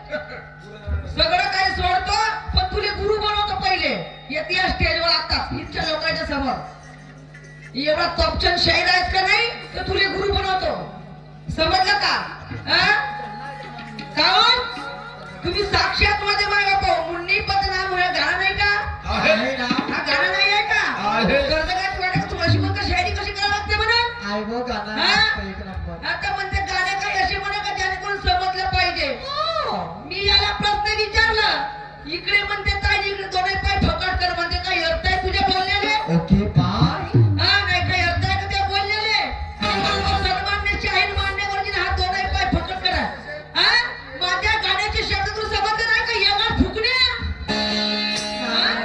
सगळं काही सोडतो पण तुले गुरु बनवतो पहिले. येते या स्टेजवर आताच इतक्या लोकांच्या समोर एवढा तपचन शाहीर आहेस का नाही तर तुले गुरु बनवतो. समजलं का? काऊन तुम्ही साक्षात माझे माय बापा मुन्नी बदनाम होय गाणं नाही का? हा गाणं नाही आहे का? तुला शिकवून का शायरी कशी करावं लागते म्हणा? आता म्हणते गाणे काही असे म्हणा का ज्याने कोण समजलं पाहिजे. मी याला प्रश्न विचारला इकडे म्हणते ताई इकडे दोन्ही पाय ठोकाट कर म्हणते काही अर्थ आहे तुझ्या बोलण्याले? Okay bye. हा नाही काही अर्थ आहे का त्या बोलण्याले? सन्मान्य शाहीर मान्य करून हा दोन्ही पाय ठोकाट करा. हा माझ्या गाण्याचे शब्द तुला समजले नाही का? येणार फुकण्या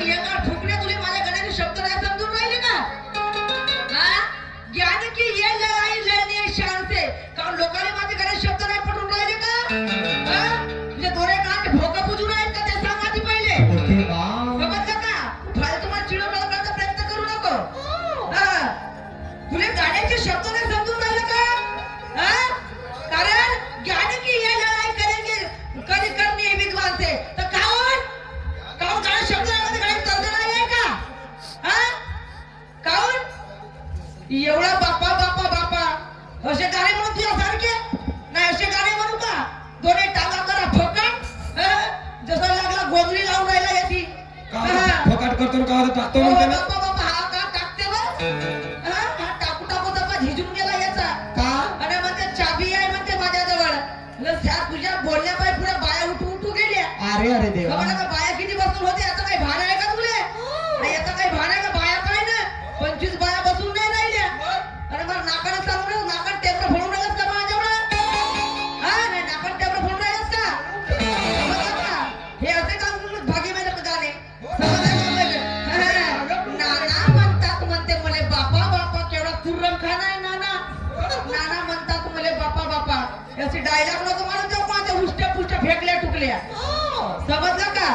येणार फुकण्या तुला माझ्या गाण्याचे शब्द नाही समजून राहिले का? ज्ञान की ये लढाई लढणे शान से कारण लोकांनी माझे गाण्याचे शब्द नाही पटून राहिले का? तुझे दोरे गाण्याचे भोका बुजून आहेत का ते सांग आधी पहिले. समजलं का? फालतू मला चिडवण्याचा करण्याचा प्रयत्न करू नको. तुला गाण्याचे शब्द नाही समजून राहिले का? कारण ज्ञान की ये लढाई करेंगे कधी करनी है विद्वान से तर काऊन गाणं शब्द नाही गाणी तर्क नाही आहे का? काऊन एवढा बापा बापा बापा असे गाणे म्हणून तुझ्या सारखे नाही असे गाणे म्हणू का? दोन्ही टांगा करा फोकाट जसं लागला गोंधळी लावून राहिला याची फोकाट करतो का टाकतो म्हणते ना. बापा बापा हा का टाकते बा? हा टाकू टाकू तपा झिजून गेला याचा का? अरे म्हणते चाबी आहे म्हणते माझ्याजवळ. तुझ्या बोलण्या पाय पुऱ्या बाया उठू गेल्या. अरे देवा. बाया किती बसून होते याचा काही भान आहे का तुले? नाही याचा काही भान आहे का? बाया काय ना 25 बाया बसून नाही राहिल्या. अरे मला नाकाला सांगून नाकात टेबल फोडून राहिलास का माझ्याजवळ? हा नाही नाकात टेबल फोडून राहिलास का? समजलं का? हे असे काम भागी माहिती का गाणे? नाना म्हणतात म्हणते मले बापा बापा केवढा कुर्रमखाना आहे नाना. नाना म्हणतात मले बापा बापा याची डायलॉग नको म्हणून जाऊ माझ्या उष्ट्या पुष्ट्या फेकल्या टुकल्या. समजलं का?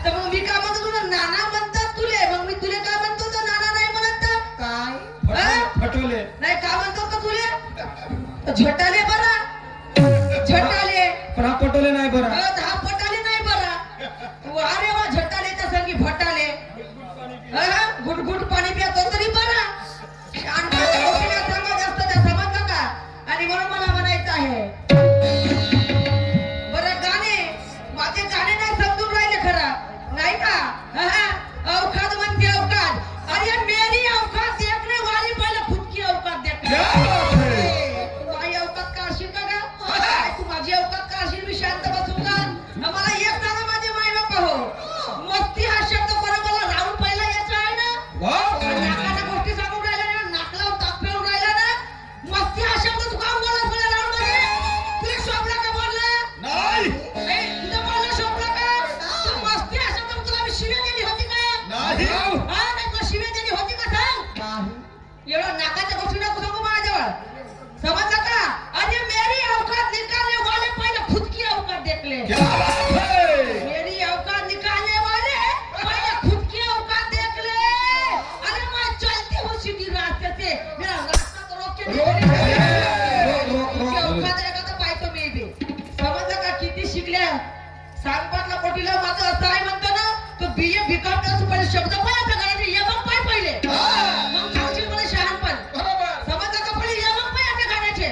तर मग मी काय म्हणतो तुला नाना म्हणतात तुले मग मी तुले काय म्हणतो तर नाना नाही म्हणत तर काय? फटवले नाही का म्हणतो का तुले? झटाले बरा झटाले पण हा पटवले नाही बरं. दहा पटाले नाही बरा. अरे वा झटालेच्या संगी फटाले गुट गुट पाणी पितो तरी बरा. जास्त त्या समजलं का? आणि म्हणून मला म्हणायचं आहे बरं गाणे माझे गाणे नाही समजून राहिले खरं नाही का? अवकात म्हणते अवकात. अरे मेरी अवकात देखने वाली पहिले खुद की अवकात देख. तू माझी अवकात का असेल का? तू माझी अवकात का असेल? मी शांत बसून का? मला एक सांगा माझे माय बापा हो मस्ती हा शब्द बरं मला राहून पहिला याचा आहे ना. नाकाला गोष्टी सांगून राहिल्या ना नाकला ताप फिरून राहिला ना मस्ती हा शब्द तू का बोला मला राहून मध्ये तुला शोभला का बोलला? नाही. तुझं बोलणं शोभलं का? तू मस्ती हा शब्द तुला मी शिव्या दिली होती का? नाही. नाही तुला शिव्या दिली होती का सांग? एवढं नाकाच्या गोष्टी नको सांगू माझ्याजवळ. समजलं का? अरे मेरी औकात निकालने वाले पहिले खुद की औकात देख ले. मेरी औकात निकालने वाले पहिले खुद की औकात देख ले. अरे मैं चलती हूँ सीधी रास्ते से मेरा रास्ता तो रोक के औकात आहे का तर पाहतो मी बी. समजलं का? किती शिकल्या सांगपातला कोटीला माझं असं आहे म्हणतो ना तो बीए भिकारला पहिले शब्द पाय आपल्या गाण्याचे ये मग पाय पहिले मग सांगशील मला शहाणपण. समजलं का? पहिले ये मग पाय आपल्या गाण्याचे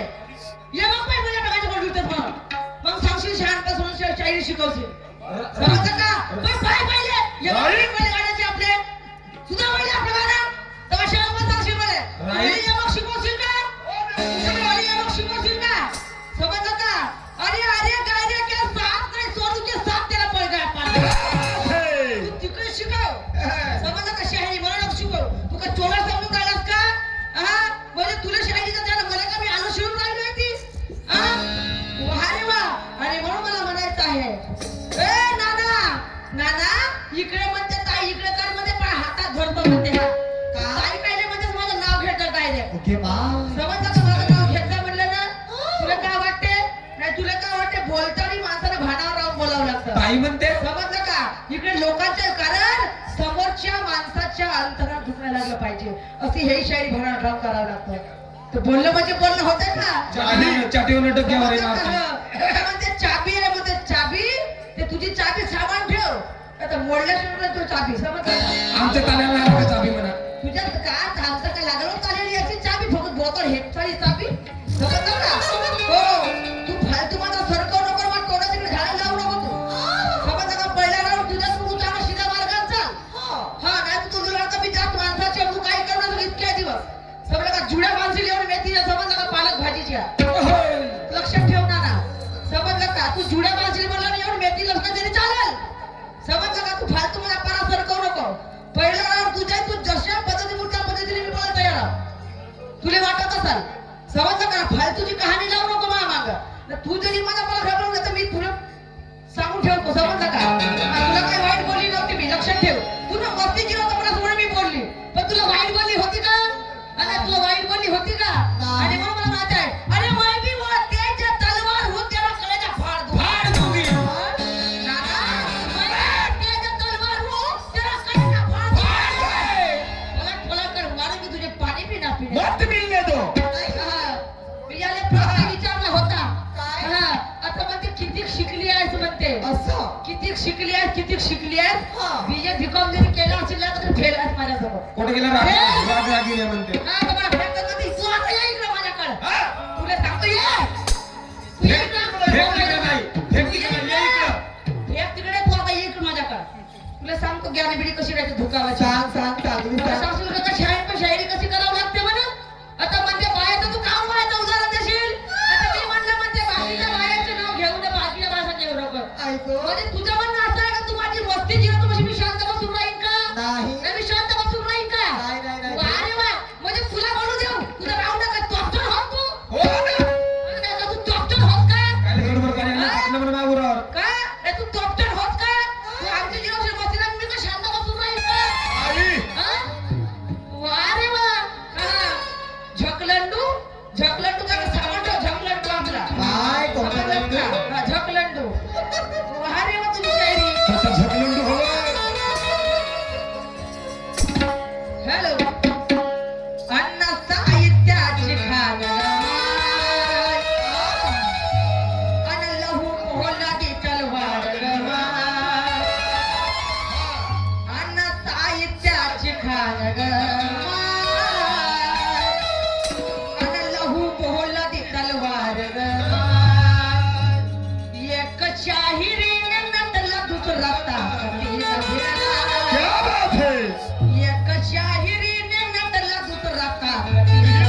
ये मग पाय मला गाण्याचे कोण विचारत मग सांगशील शहाणपण शायरी शिकवशील. समजलं का? पाय पहिले ये मग पहिले गाण्याचे आपले सुद्धा पहिले आपलं गाणं तेव्हा शहाणपण सांगशील मला ये मग शिकवशील का? ये मग शिकवशील का? समजलं का? अरे अरे गाणे के साथ नाही सोनू के साथ त्याला पड गया पाणी तू तिकडे शिकव. समजलं का? शायरी मला नको शिकव. तू का चोला समजून राहिलास का? म्हणजे तुला शायरीचं त्याला मला का मी आलो शिवून राहिलो ती अरे वा. आणि म्हणून मला म्हणायचं आहे ए नाना नाना इकडे म्हणते ताई इकडे कर म्हणते पण हातात धरतो म्हणते हा ताई काय म्हणतेस माझं नाव घेतात डायरेक्ट. ओके बा. समजलं का? माझं नाव घेतलं म्हणलं ना तुला काय वाटते? नाही तुला काय वाटते? बोलताना माणसाला भानावर राहून बोलावं लागतं. ताई म्हणते. समजलं का? इकडे लोकांचे कारण समोरच्या माणसाच्या अंतरात दुखायला लागलं पाहिजे अशी हे शायरी भानावर राहून करावं लागतं. तर बोललं म्हणजे बोलणं होतंय का? चाटीवर डोक्यावर म्हणते चाबी आहे म्हणते चाबी तुझी चाबी सामान ठेव आता मोडल्याशिवाय तू चाबी समजलं का? आमच्या ताण्याला आहे का चाबी म्हणा तुझ्या का थांबता का लागलं चालेल याची चाबी फक्त बोतल हेक्टाळी चाबी समजलं का हो तू फालतू माझा सरकव नको मग कोणा तिकडे घालायला लावू नको तू समजलं का पहिला राऊंड तुझ्याच तू चांगला सीधा मार्गात चाल हा नाही तू तुझं लढता मी जात माणसाच्या तू काय करणार इतक्या दिवस समजलं का जुड्या माणसं एवढी मेथीच्या समजलं का पालक भाजीच्या लक्षात ठेव ना समजलं का तू जुड्या माणसं म्हणलं ना एवढी मेथी लसणं तरी चालेल समजलं का तू फालतू मला परा सरकव नको पहिला राऊंड तुझ्या तू जशा पद्धतीने त्या पद्धतीने मी बोलत तयार तुला वाटत असाल समजलं का फालतूची कहाणी लावू नको मा माग तू जरी मला घाबरवलं तर मी तुला सांगून ठेवतो समजलं का तुला काही वाईट बोलली नव्हती मी लक्षात ठेव तुला मस्ती केलं होतं मला म्हणून मी बोलली पण तुला वाईट बोलली होती का अरे तुला वाईट बोलली होती का आणि म्हणून मला माहित आहे अरे मैं भी वो तेज तलवार हूं तेरा कलेजा फाड़ दूंगी नाना मैं तेज तलवार हूं तेरा कलेजा फाड़ दूंगी बोला कर मारेंगे तुझे पानी भी ना पीने मत मिलने दो मी याला प्रश्न विचारला होता आता म्हणते किती शिकली आहेस म्हणते असं किती शिकली आहेस बीए बीकॉम जरी केलं असेल ना तर फेल आहेस माझ्यासोबत कुठे गेला रागी म्हणते हा तुम्हाला फेल करत नाही तू आता ये इकडे माझ्याकडे तुला सांगतो ये फेक तिकडे तू आता ये इकडे माझ्याकडे तुला सांगतो ज्ञानबिडी कशी राहते धुकावाची सांग सांग चांगली सांग सासू का शायरी कशी करावं लागते म्हणून आता म्हणते बायाचं तू काम बायाचं उदाहरण देशील आता मी म्हणलं म्हणते बाकीच्या बायाचं नाव घेऊन बाकीच्या बायाचं घेऊ नको ऐको म्हणजे तुझं म्हणणं असं आहे का तू माझी मस्ती जिरतो म्हणजे मी शांत बसून राहीन का नाही नाही मी शांत बसून राहीन का नाही, नाही, नाही. वा रे वा म्हणजे तुला म्हणू देऊ तुझं राहू नका डॉक्टर हो तू हो ना नाही का तू डॉक्टर होत का काय गडबड करायला टाकलं म्हणा मागुरावर का नाही तू डॉक्टर होत का तू आमच्या जीवाशी बसला मी का शांत बसून राहीन का आई हा? वा रे वा हा. झकलंडू का सामान ठेव झकलंडू आपला काय कोणता लंडू? हा, झकलंडू वा रे वा तुझी शायरी तसं झकलून हो हॅलो अन्न साहित्याची खान अन लहू पोहलादी तलवार अन्न साहित्याची खान अन लहू पोहलादी तलवार एक शाहिरीने नटला दुसरा ताकदीला क्या बात है एक शाहिरीने नटला दुसरा ताकदीला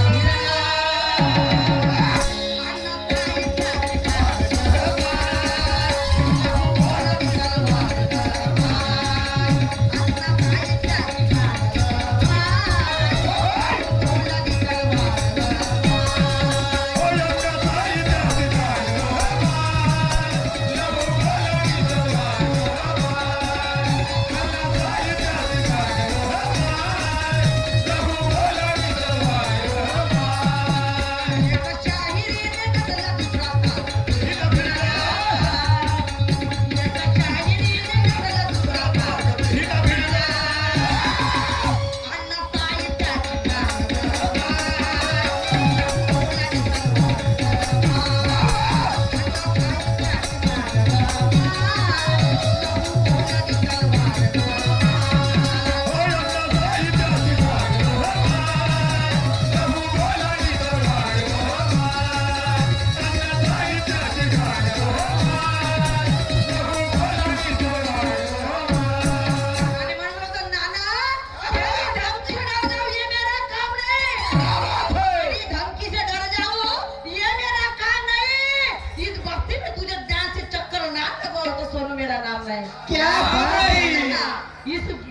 क्या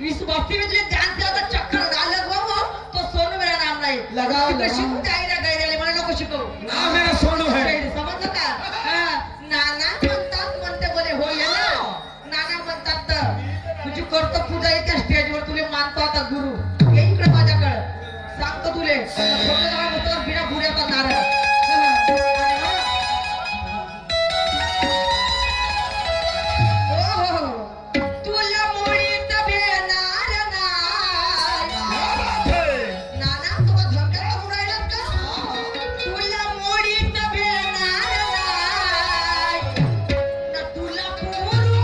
इस वक्ती में तुझे ध्यान से अगर चक्कर डालत हो तो सोनू मेरा नाम नाही लगाओ, तिकडे लगाओ. शिकून जायला गैरेले मला नको शिकवू नाम मेरा सोनू है समजलं का नाना म्हणतात म्हणते बोले हो ये ना नाना म्हणतात तर तुझी करतो पूजा येते स्टेजवर तुले मानतो आता गुरु ये इकडे माझ्याकडे सांगतो तुले बिना गुऱ्याचा नारळ तुला मुळीत भेटणार नाही नाना तुला झोक्याला उडायलात का तुला मुळीत भेटणार नाही ना तुला पोरू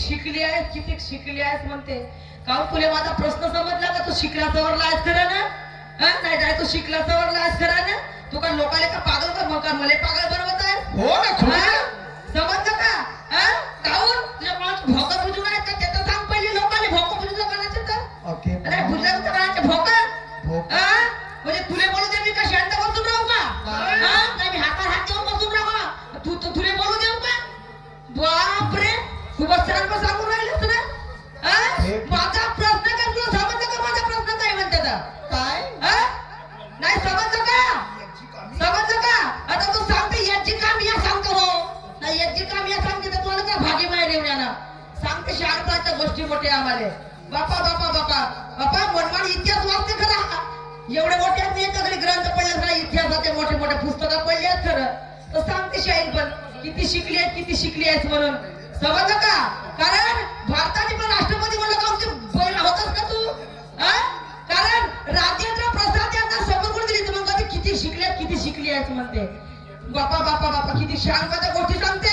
शिकली आहेस किती शिकली आहेस म्हणते काहून तुला माझा प्रश्न समजला का तू शिकला सवरला आहेस खरं ना नाही नाही तू शिकला सवरला आहेस खरं ना तू का लोकाले का पागल का मका मला पागल बनवत आहेस हो ना खुले समजलं का काहून तुझ्या कोणाची भोका बुजून आहेत का ते तर सांग पहिले लोकांनी भोका बुजून कोणाचे तर ओके अरे बुजलं तर कोणाचे भोका भोका? म्हणजे तुले बोलू दे मी का शांत बसून राहू का नाही मी हातात हात देऊन बसून राहू का तू तुले बोलू देऊ का बापरे खूपच शांत सांगून राहिलेस ना माझा प्रश्न काय तुला समजलं का माझा प्रश्न काय म्हणते तर काय नाही समजलं का आता तू सांगते याची काम या सांगतो हो नाही याची काम या सांगते तर तुला का भागी बाहेर येऊन येणार सांगते शाळेच्या गोष्टी मोठे आम्हाला बापा बापा बापा बापा मनमाड इतिहास वाचते खरा एवढे मोठे आहेत याच्या घरी ग्रंथ पडले खरा इतिहासाचे मोठे मोठे पुस्तकं पडले आहेत खरं तर सांगते शाहीर पण किती शिकली आहेस म्हणून समजलं का कारण भारताने पण राष्ट्रपती म्हणलं का आमचे बैल होतच का तू कारण राजेंद्र प्रसाद यांना शपथ कोण दिली तर मग कधी किती शिकली आहेस म्हणते बापा बापा बापा किती शांतता गोष्टी सांगते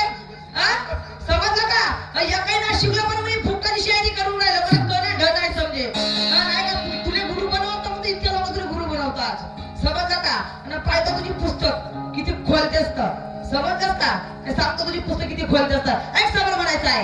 समजलं का एकही नाही शिकलं पण मी फुक्काची शायरी करून राहिलो पण करे ढ नाही समजे नाही का तुले गुरु बनवतो म्हणजे इतक्या लोक तुला गुरु बनवतात समजलं का आणि पाहिजे तुझी पुस्तक किती खोलते असतं समजलं का हे सांगतो तुझी पुस्तक किती खोलते असतं एक समोर म्हणायचं आहे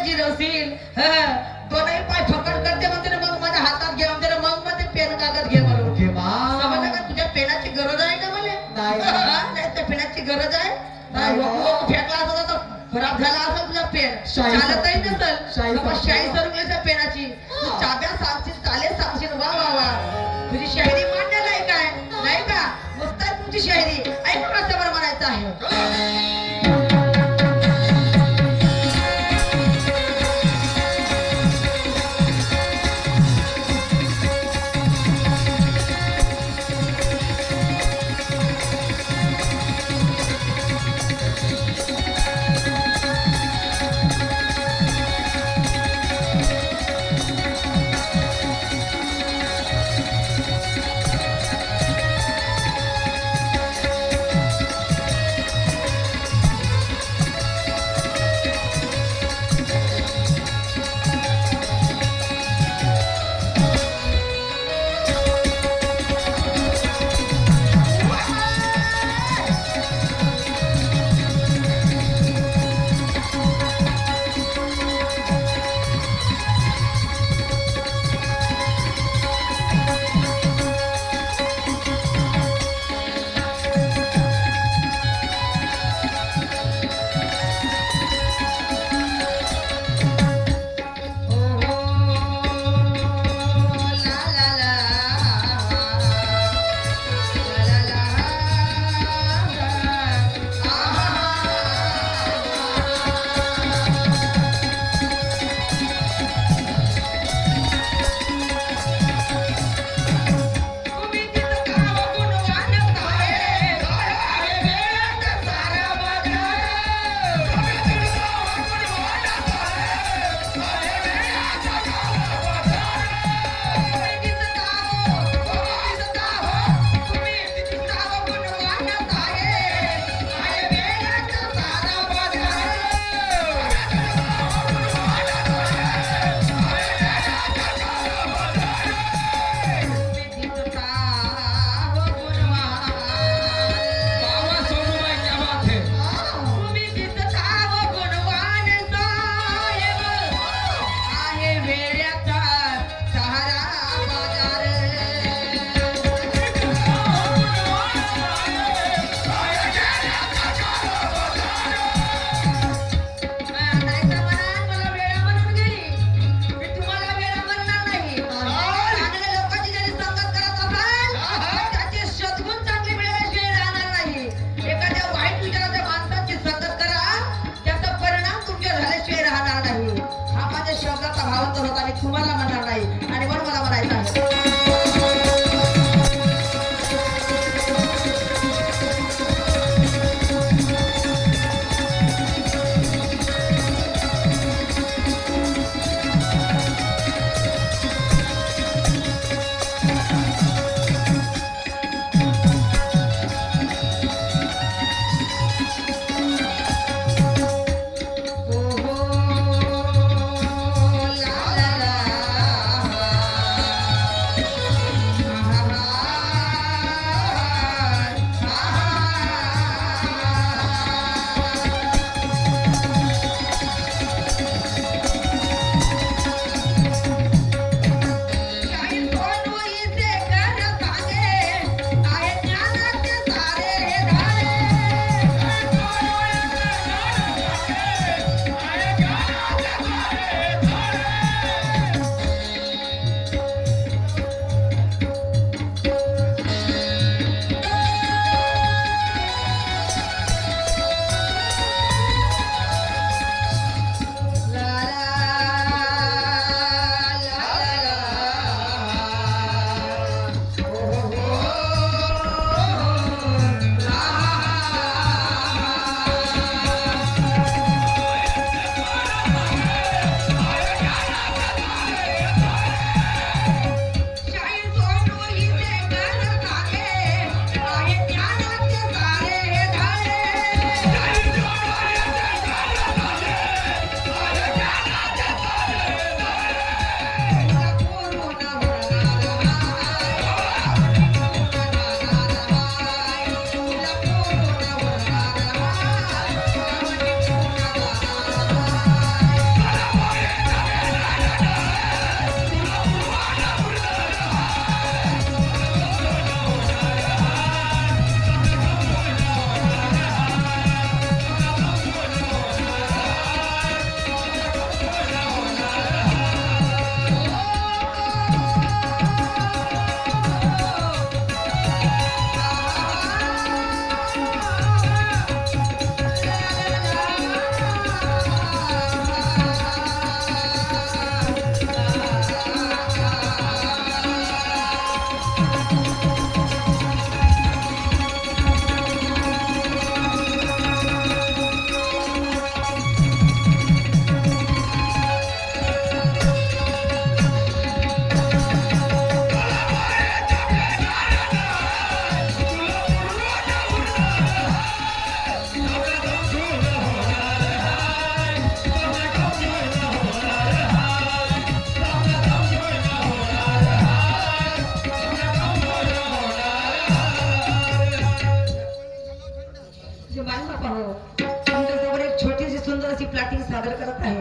जिरवशील दोनही पाय फकड करते म्हणते ना मग माझ्या हातात घे म्हणते ना मग मध्ये पेन कागद घे म्हणून समजलं का तुझ्या पेनाची गरज गरज आहे का मला नाही. नाही तर पेनाची गरज आहे नाही. फेकला असता तर खराब झाला असेल तुझा पेन शाई चालतही शाई नसेल शाई. शाही सरून गेली त्या पेनाची तू चाब्या सांगशील चाले सांगशील वा वा वा तुझी शायरी मांडलेला आहे काय नाही का मस्त आहे तुमची शायरी ऐक कसं बरं म्हणायचं आहे